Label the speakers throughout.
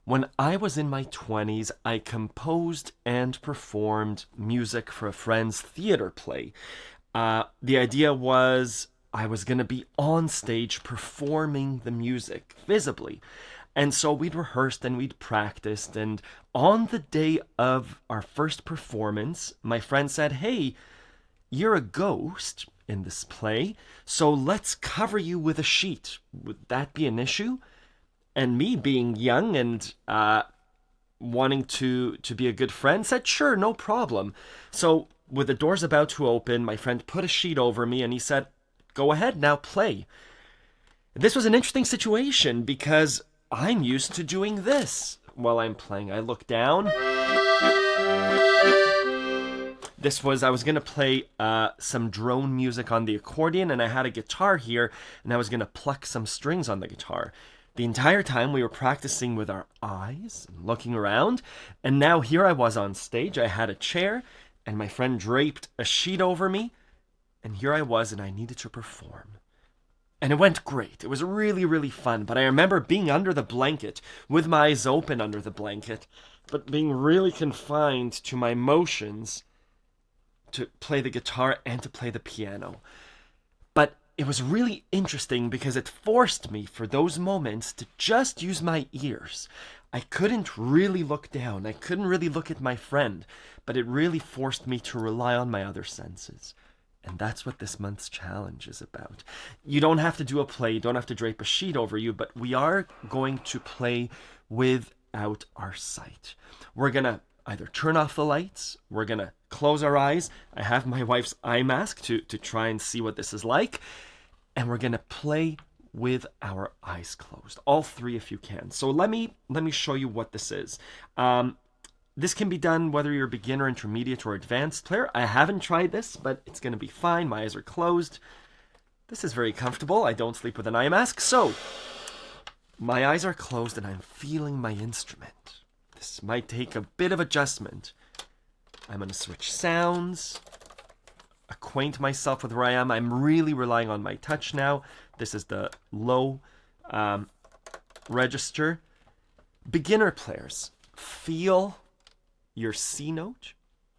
Speaker 1: When I was in my 20s, I composed and performed music for a friend's theater play. The idea was I was going to be on stage performing the music visibly. And so we'd rehearsed and we'd practiced. And on the day of our first performance, my friend said, "Hey, you're a ghost in this play, so let's cover you with a sheet. Would that be an issue?" And me, being young and wanting to be a good friend, said, "Sure, no problem." So with the doors about to open, my friend put a sheet over me and he said, "Go ahead, now play." This was an interesting situation because I'm used to doing this while I'm playing. I look down. I was going to play some drone music on the accordion, and I had a guitar here, and I was going to pluck some strings on the guitar. The entire time we were practicing with our eyes and looking around, and now here I was on stage. I had a chair, and my friend draped a sheet over me, and here I was, and I needed to perform. And it went great. It was really, really fun. But I remember being under the blanket, with my eyes open under the blanket, but being really confined to my motions to play the guitar and to play the piano. But it was really interesting because it forced me for those moments to just use my ears. I couldn't really look down. I couldn't really look at my friend, but it really forced me to rely on my other senses. And that's what this month's challenge is about. You don't have to do a play, you don't have to drape a sheet over you, but we are going to play without our sight. We're going to either turn off the lights, we're going to close our eyes. I have my wife's eye mask to try and see what this is like. And we're going to play with our eyes closed. All three if you can. So let me show you what this is. This can be done whether you're a beginner, intermediate, or advanced player. I haven't tried this, but it's going to be fine. My eyes are closed. This is very comfortable. I don't sleep with an eye mask. So my eyes are closed and I'm feeling my instrument. This might take a bit of adjustment. I'm going to switch sounds, acquaint myself with where I am. I'm really relying on my touch now. This is the low register. Beginner players, feel your C note.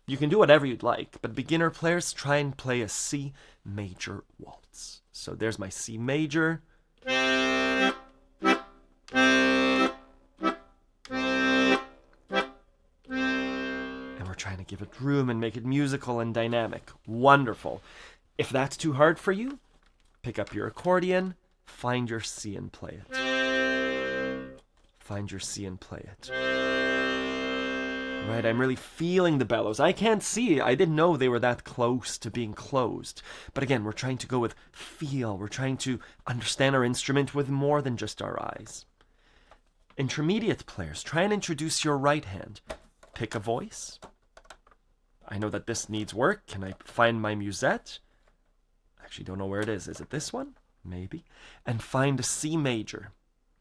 Speaker 1: You can do whatever you'd like, but beginner players try and play a C major waltz. So there's my C major. Trying to give it room and make it musical and dynamic. Wonderful. If that's too hard for you, pick up your accordion, find your C and play it. Find your C and play it. Right, I'm really feeling the bellows. I can't see. I didn't know they were that close to being closed. But again, we're trying to go with feel. We're trying to understand our instrument with more than just our eyes. Intermediate players, try and introduce your right hand. Pick a voice. I know that this needs work. Can I find my musette? Actually, don't know where it is. Is it this one? Maybe. And find a C major.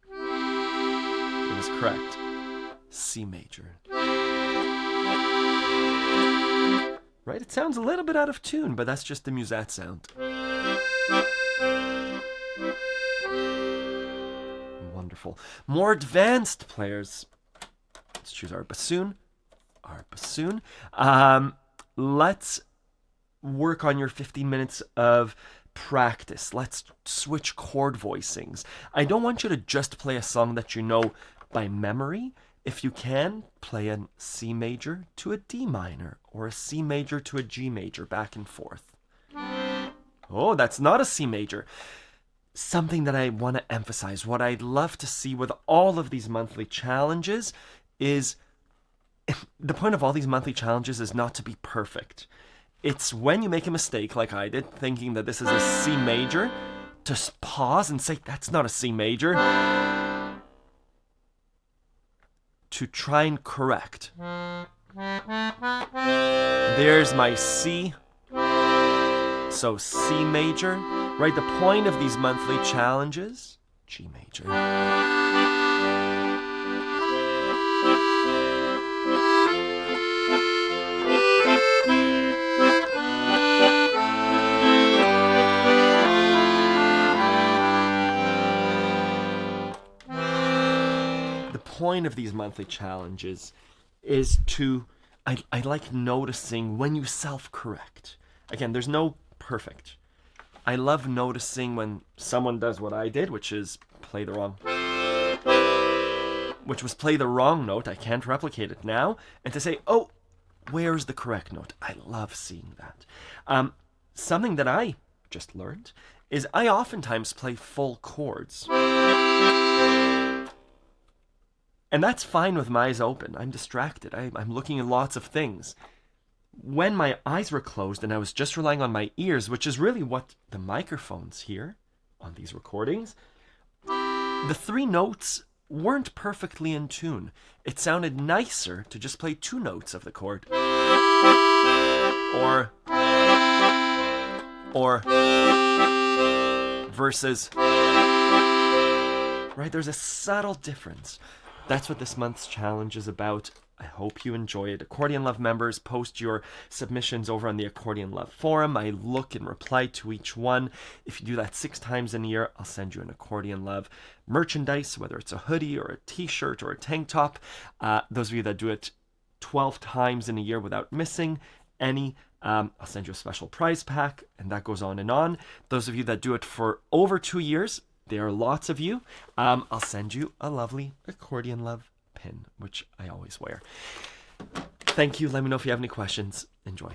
Speaker 1: It was correct. C major. Right? It sounds a little bit out of tune, but that's just the musette sound. Wonderful. More advanced players. Let's choose our bassoon. Let's work on your 15 minutes of practice. Let's switch chord voicings. I don't want you to just play a song that you know by memory. If you can, play a C major to a D minor or a C major to a G major, back and forth. Oh, that's not a C major. Something that I want to emphasize, what I'd love to see with all of these monthly challenges is the point of all these monthly challenges is not to be perfect. It's when you make a mistake, like I did, thinking that this is a C major, to pause and say, that's not a C major. To try and correct. There's my C. So C major, right? The point of these monthly challenges, G major. point of these monthly challenges is to, I like noticing when you self-correct. Again, there's no perfect. I love noticing when someone does what I did, which was play the wrong note. I can't replicate it now. And to say, oh, where's the correct note? I love seeing that. Something that I just learned is I oftentimes play full chords. And that's fine with my eyes open. I'm distracted. I'm looking at lots of things. When my eyes were closed and I was just relying on my ears, which is really what the microphones hear on these recordings, the 3 notes weren't perfectly in tune. It sounded nicer to just play 2 notes of the chord. Or versus, right? There's a subtle difference. That's what this month's challenge is about. I hope you enjoy it. Accordion Love members, post your submissions over on the Accordion Love forum. I look and reply to each one. If you do that 6 times in a year, I'll send you an Accordion Love merchandise, whether it's a hoodie or a t-shirt or a tank top. Those of you that do it 12 times in a year without missing any, I'll send you a special prize pack, and that goes on and on. Those of you that do it for over 2 years, there are lots of you, I'll send you a lovely Accordion Love pin, which I always wear. Thank you. Let me know if you have any questions. Enjoy.